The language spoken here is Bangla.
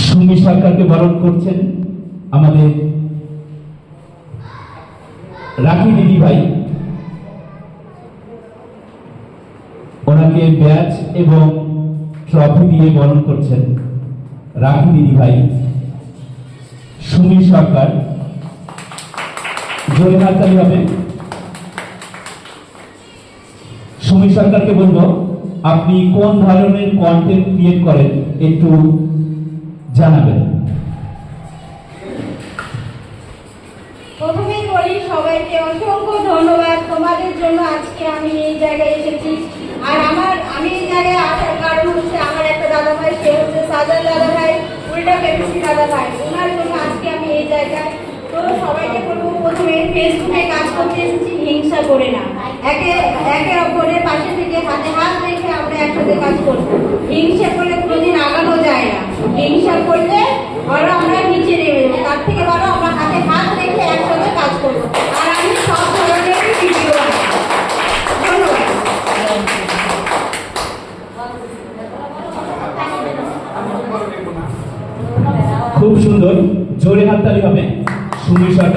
সুমি সরকারকে বরণ করছেন আমাদের রাখি দিদি ভাই। ওনাকে ব্যাচ এবং ট্রফি দিয়ে বরণ করছেন রাখি দিদি ভাই। সুমি সরকার, জোরে হাততালি হবে। সুমি সরকারকে বলবো আপনি কোন ধরনের কন্টেন্ট ক্রিয়েট করেন একটু জানাবেন। প্রথমেই বলি সবাইকে অসংখ্য ধন্যবাদ। তোমাদের জন্য আজকে আমি এই জায়গায় এসেছি। আর আমি এই জায়গায় আসার কারণ হচ্ছে আমার একটা দাদা ভাই, সে হচ্ছে সাজান দাদা ভাই, উল্টা কেপিসি দাদা ভাই। ওনার জন্য আজকে আমি এই জায়গায়। তো সবাইকে বলবো, প্রথমে ফেসবুকে কাজ করতে এসেছি, হিংসা করে না। একে অপরের পাশে থেকে হাতে হাত রেখে আমরা একসাথে কাজ করবো। হিংসা করলে কোনোদিন আগানো যায় না। হিংসা করলে আরো আমরা নিচে নেমে যাবো। তার থেকে বড় আমরা হাতে হাত রেখে একসাথে কাজ করবো। আর আমি সব ধরনের ভিডিও বানাই। ধন্যবাদ। খুব সুন্দর, জোরে হাততালি হবে। সুমি সরকার।